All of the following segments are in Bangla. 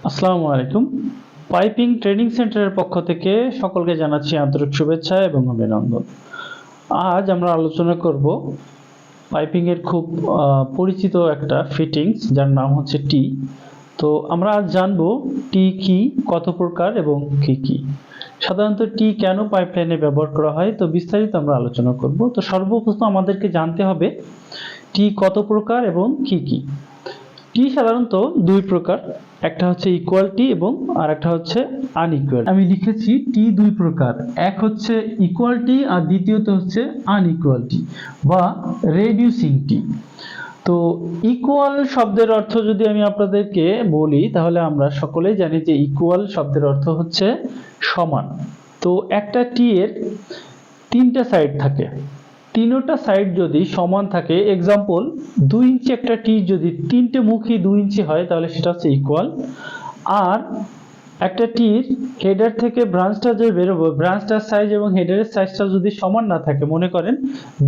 আসসালামু আলাইকুম। পাইপিং ট্রেনিং সেন্টারের পক্ষ থেকে সকলকে জানাচ্ছি আন্তরিক শুভেচ্ছা এবং অভিনন্দন। আজ আমরা আলোচনা করব পাইপিং এর খুব পরিচিত একটা ফিটিংস যার নাম হচ্ছে টি। তো আমরা আজ জানবো টি কি, কত প্রকার এবং কি কি। সাধারণত টি কেন পাইপলাইনে ব্যবহার করা হয়, তো বিস্তারিত আমরা আলোচনা করব। তো সর্বপ্রথম আমাদেরকে জানতে হবে টি কত প্রকার এবং কি কি। টি সাধারণত দুই প্রকার, একটা হচ্ছে ইকুয়াল টি এবং আরেকটা হচ্ছে আনইকুয়াল। আমি লিখেছি টি দুই প্রকার, এক হচ্ছে ইকুয়াল টি আর দ্বিতীয়ত হচ্ছে আনইকুয়াল টি বা রেডিউসিং টি। তো ইকুয়াল শব্দের অর্থ যদি আমি আপনাদেরকে বলি তাহলে আমরা সকলেই জানি যে ইকুয়াল শব্দের অর্থ হচ্ছে সমান। তো একটা টি এর তিনটা সাইড থাকে, তিনটা সাইড যদি সমান থাকে, এক্সাম্পল 2 ইঞ্চি একটা টি যদি তিনটে মুখই 2 ইঞ্চি হয় তাহলে সেটা হচ্ছে ইকুয়াল। আর একটা টির হেডার থেকে ব্রাঞ্চটা যে বেরোবে, ব্রাঞ্চটার সাইজ এবং হেডারের সাইজটা যদি সমান না থাকে, মনে করেন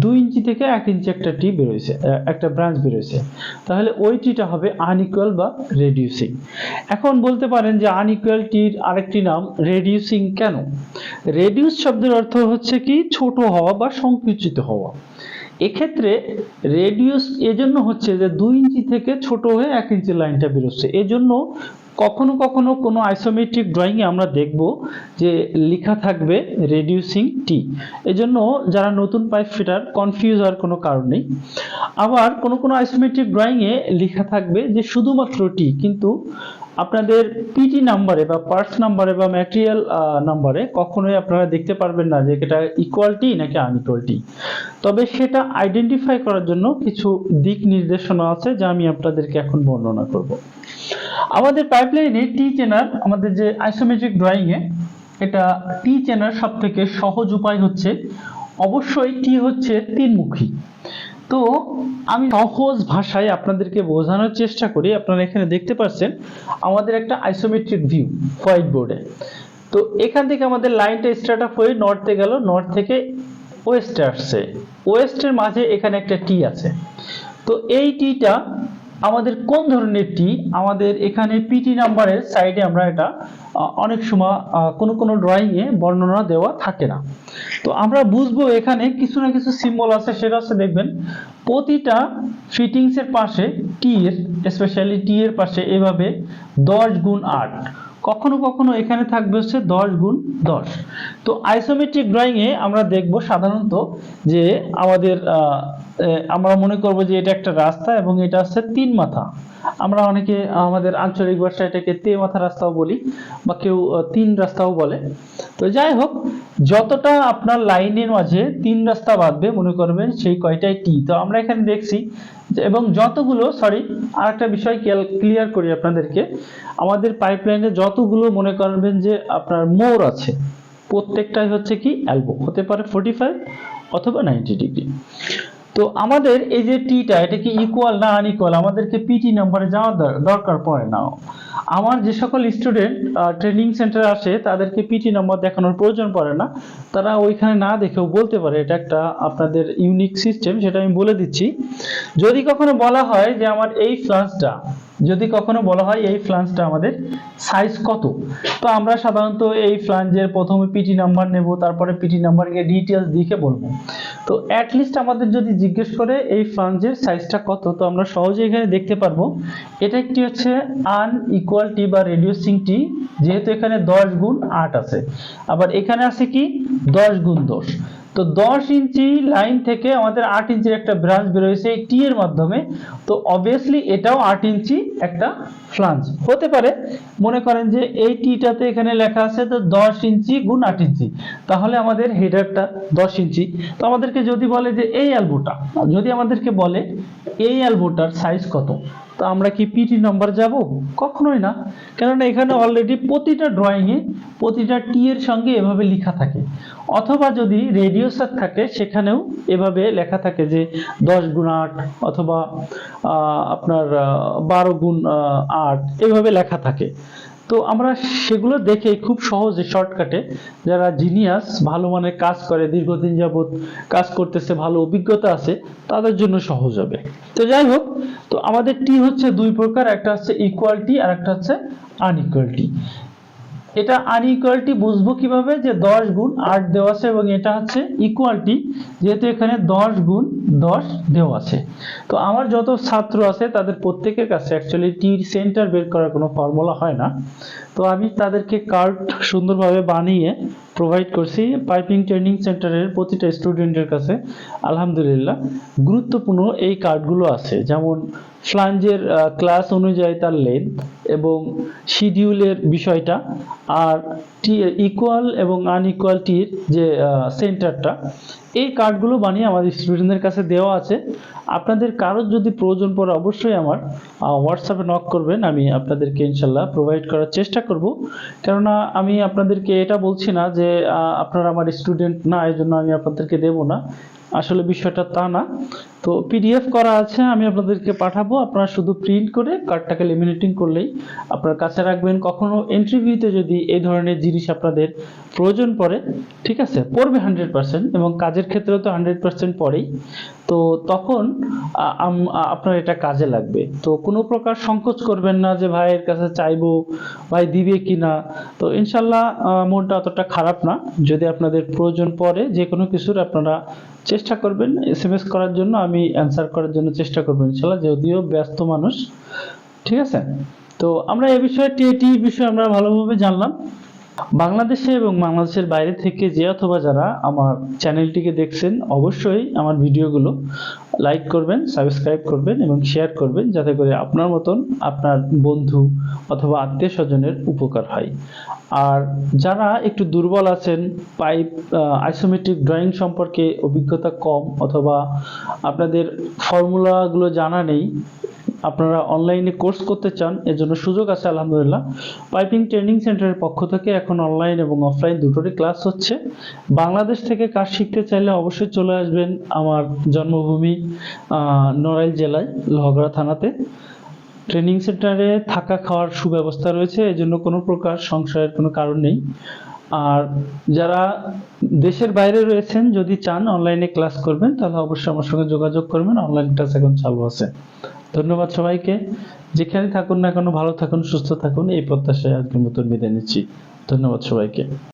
2 ইঞ্চি থেকে 1 ইঞ্চি একটা টি বেরোইছে, একটা ব্রাঞ্চ বেরোইছে, তাহলে ওই টিটা হবে আনইকুয়াল বা রেডিউসিং। এখন বলতে পারেন যে আনইকুয়াল টির আরেকটি নাম রেডিউসিং কেন? রেডিউস শব্দের অর্থ হচ্ছে কি ছোট হওয়া বা সংকুচিত হওয়া। এক্ষেত্রে রেডিউস এজন্য হচ্ছে যে 2 ইঞ্চি থেকে ছোট হয়ে 1 ইঞ্চি লাইনটা বেরোচ্ছে। এজন্য কখনো কখনো কোনো আইসোমেট্রিক ড্রয়িং এ আমরা দেখব যে লেখা থাকবে রেডিউসিং টি। এজন্য যারা নতুন পাইপ ফিটার কনফিউজ হওয়ার কোনো কারণ নেই। আবার কোনো আইসোমেট্রিক ড্রয়িং এ লেখা থাকবে যে শুধুমাত্র টি, কিন্তু আপনাদের পিটি নাম্বারে বা পার্টস নাম্বারে বা ম্যাটেরিয়াল নাম্বারে কখনোই আপনারা দেখতে পারবেন না যে এটা ইকুয়াল টি নাকি আনইকুয়াল টি। তবে সেটা আইডেন্টিফাই করার জন্য কিছু দিক নির্দেশনা আছে যা আমি আপনাদেরকে এখন বর্ণনা করব। আমাদের পাইপলাইনে টি চেনার, আমাদের যে আইসোমেট্রিক ড্রয়িং এ এটা টি চেনার সবথেকে সহজ উপায় হচ্ছে অবশ্যই টি হচ্ছে তিনমুখী। তো আমি সহজ ভাষায় আপনাদেরকে বোঝানোর চেষ্টা করি। আপনারা এখানে দেখতে পাচ্ছেন আমাদের একটা আইসোমেট্রিক ভিউ হোয়াইট বোর্ডে। তো এখান থেকে আমাদের লাইনটা স্টার্ট আপ হয়ে নর্থে গেল, নর্থ থেকে ওয়েস্টে আসছে, ওয়েস্টের মাঝে এখানে একটা টি আছে। তো এই টিটা আমাদের কোন ধরনের টি? আমাদের এখানে পিটি নাম্বারের সাইডে আমরা এটা অনেক সময় কোনো ড্রয়িং এ বর্ণনা দেওয়া থাকে না। তো আমরা বুঝবো এখানে কিছু না কিছু সিম্বল আছে, সেটা হচ্ছে দেখবেন প্রতিটা ফিটিংস এর পাশে টি এর, স্পেশালি টি এর পাশে এভাবে 10 গুণ 8, কখনো কখনো এখানে থাকবে হচ্ছে 10 গুণ 10। তো আইসোমেট্রিক ড্রয়িং এ আমরা দেখব সাধারণত যে আমাদের আমরা মনে করব যে এটা একটা রাস্তা এবং এটা হচ্ছে 3 মাথা। আমরা অনেকে আমাদের আঞ্চলিক ভাষায় এটাকে তে মাথা রাস্তাও বলি বা কেউ 3 রাস্তাও বলে। তো যাই হোক, যতটা আপনার লাইনের মাঝে 3 রাস্তা বাঁধবে মনে করবেন সেই কয়টাই টি। তো আমরা এখানে দেখছি এবং যতগুলো, সরি আরেকটা বিষয় ক্লিয়ার করি আপনাদেরকে, আমাদের পাইপলাইনে যতগুলো মনে করবেন যে আপনার মোড় আছে প্রত্যেকটাই হচ্ছে কি এলবো, হতে পারে 45 অথবা 90 ডিগ্রি। তো আমাদের এই যে টিটা, এটা কি ইকুয়াল না আনইকুয়াল আমাদেরকে পিটি নাম্বারে যাওয়ার দরকার পড়ে না। আমার যে সকল স্টুডেন্ট ট্রেনিং সেন্টারে আসে তাদেরকে পিটি নাম্বার দেখানোর প্রয়োজন পড়ে না, তারা ওইখানে না দেখেও বলতে পারে। এটা একটা আপনাদের ইউনিক সিস্টেম, সেটা আমি বলে দিচ্ছি। যদি কখনো বলা হয় যে আমার এই ফ্লাঞ্জটা, যদি কখনো বলা হয় এই ফ্লাঞ্জটা আমাদের সাইজ কত, তো আমরা সাধারণত এই ফ্লাঞ্জের প্রথমে পিটি নাম্বার নেব, তারপরে পিটি নাম্বারকে ডিটেইলস দিয়ে বলবো। তো অ্যাট লিস্ট আমাদের যদি জিজ্ঞেস করে এই ফ্লাঞ্জের সাইজটা কত, তো আমরা সহজে এখানে দেখতে পারবো এটা একটি হচ্ছে আনইকুয়াল টি বা রেডিউসিং টি, যেহেতু এখানে 10 গুণ 8 আছে, আবার এখানে আছে কি 10 গুণ 10। তো 10 ইঞ্চি লাইন থেকে আমাদের 8 ইঞ্চির একটা ব্রাঞ্চ বের হয়েছে এই টি এর মাধ্যমে। তো অবভিয়াসলি এটাও 8 ইঞ্চি একটা ফ্লাঞ্জ হতে পারে। মনে করেন যে এই টিটাতে এখানে লেখা আছে তো 10 ইঞ্চি গুণ 8 ইঞ্চি, তাহলে আমাদের হেডারটা 10 ইঞ্চি। তো আমাদেরকে যদি বলে যে এই এলবোটা, যদি আমাদেরকে বলে এই এলবোটার সাইজ কত, তো আমরা কি পিটি নাম্বার যাব? কখনোই না, কারণ এখানে অলরেডি প্রতিটা ড্রয়িং এ প্রতিটা টি এর সঙ্গে এভাবে লেখা থাকে। অথবা যদি রেডিউসার থাকে সেখানেও এভাবে লেখা থাকে যে 10 গুণ 8 অথবা আপনার 12 গুণ 8 এভাবে লেখা থাকে। তো আমরা সেগুলো দেখে খুব সহজে শর্টকাটে যারা জিনিয়াস, ভালো মানের কাজ করে, দীর্ঘদিন যাবত কাজ করতেছে, ভালো অভিজ্ঞতা আছে, তাদের জন্য সহজ হবে। তো যাই হোক, তো আমাদের টি হচ্ছে দুই প্রকার, একটা হচ্ছে ইকুয়ালিটি আর একটা হচ্ছে আনইকুয়ালিটি। এটা আনইকুয়ালিটি বুঝবো কিভাবে, যে 10 গুণ 8 দেওয়া আছে এবং এটা হচ্ছে ইকুয়ালিটি, যেহেতু এখানে 10 গুণ 10 দেওয়া আছে। তো আমার যত ছাত্র আছে তাদের প্রত্যেকের কাছে অ্যাকচুয়ালি টির সেন্টার বের করার কোনো ফর্মুলা হয় না। তো আমি তাদেরকে কার্ড সুন্দরভাবে বানিয়ে প্রোভাইড করছি পাইপিং ট্রেনিং সেন্টারের প্রতিটা স্টুডেন্টের কাছে। আলহামদুলিল্লাহ গুরুত্বপূর্ণ এই কার্ডগুলো আছে, যেমন ফ্লাঞ্জের ক্লাস অনুযায়ী তার লেন্থ এবং শিডিউলের বিষয়টা, আর ইকুয়াল এবং আনইকুয়ালিটির যে সেন্টারটা, এই কার্ডগুলো বানিয়ে আমাদের স্টুডেন্টদের কাছে দেওয়া আছে। আপনাদের কারোর যদি প্রয়োজন পড়ে অবশ্যই আমার হোয়াটসঅ্যাপে নক করবেন, আমি আপনাদেরকে ইনশাল্লাহ প্রোভাইড করার চেষ্টা করব। কেননা আমি আপনাদেরকে এটা বলছি না যে আপনারা আমার স্টুডেন্ট না, এই জন্য আমি আপনাদেরকে দেব না, আসলে বিষয়টা তা না। তো পিডিএফ করা আছে, আমি আপনাদেরকে পাঠাবো, আপনারা শুধু প্রিন্ট করে কার্ডটাকে লেমিনেটিং করলেই আপনার কাছে রাখবেন। কখনো ইন্টারভিউতে যদি এই ধরনের জিনিস আপনাদের প্রয়োজন পড়ে, ঠিক আছে, পড়বে 100%, এবং কাজের ক্ষেত্রেও তো 100% পড়েই, তো তখন আপনার এটা কাজে লাগবে। তো কোনো প্রকার সংকোচ করবেন না যে ভাইয়ের কাছে চাইবো, ভাই দিবে কিনা। তো ইনশাল্লাহ মনটা অতটা খারাপ না, যদি আপনাদের প্রয়োজন পড়ে যে কোনো কিছুর আপনারা চেষ্টা করবেন এসএমএস করার জন্য, আমি অ্যান্সার করার জন্য চেষ্টা করবো ইনশাল্লাহ, যদিও ব্যস্ত মানুষ, ঠিক আছে। তো আমরা এই বিষয়ে টিএটি বিষয়ে আমরা ভালোভাবে জানলাম। বাংলাদেশে এবং বাংলাদেশের বাইরে থেকে যে অথবা যারা আমার চ্যানেলটিকে দেখছেন, অবশ্যই আমার ভিডিওগুলো লাইক করবেন, সাবস্ক্রাইব করবেন এবং শেয়ার করবেন, যাতে করে আপনার মতন আপনার বন্ধু অথবা আত্মীয় স্বজনের উপকার হয়। আর যারা একটু দুর্বল আছেন, পাইপ আইসোমেট্রিক ড্রয়িং সম্পর্কে অভিজ্ঞতা কম, অথবা আপনাদের ফর্মুলাগুলো জানা নেই, আপনারা অনলাইনে কোর্স করতে চান, এর জন্য সুযোগ আছে। আলহামদুলিল্লাহ পাইপিং ট্রেনিং সেন্টারের পক্ষ থেকে এখন অনলাইন এবং অফলাইন দুটোরই ক্লাস হচ্ছে। বাংলাদেশ থেকে কাজ শিখতে চাইলে অবশ্যই চলে আসবেন আমার জন্মভূমি নড়াইল জেলায় লোহাগড়া থানাতে। ট্রেনিং সেন্টারে থাকা খাওয়ার সুব্যবস্থা রয়েছে, এই জন্য কোনো প্রকার সংশয়ের কোনো কারণ নেই। আর যারা দেশের বাইরে রয়েছেন, যদি চান অনলাইনে ক্লাস করবেন, তাহলে অবশ্যই আমার সঙ্গে যোগাযোগ করবেন, অনলাইন ক্লাস এখন চালু আছে। ধন্যবাদ সবাইকে, যেখানে থাকুন না কেন ভালো থাকুন, সুস্থ থাকুন, এই প্রত্যাশায় আজকের মতন বিদায় নিচ্ছি। ধন্যবাদ সবাইকে।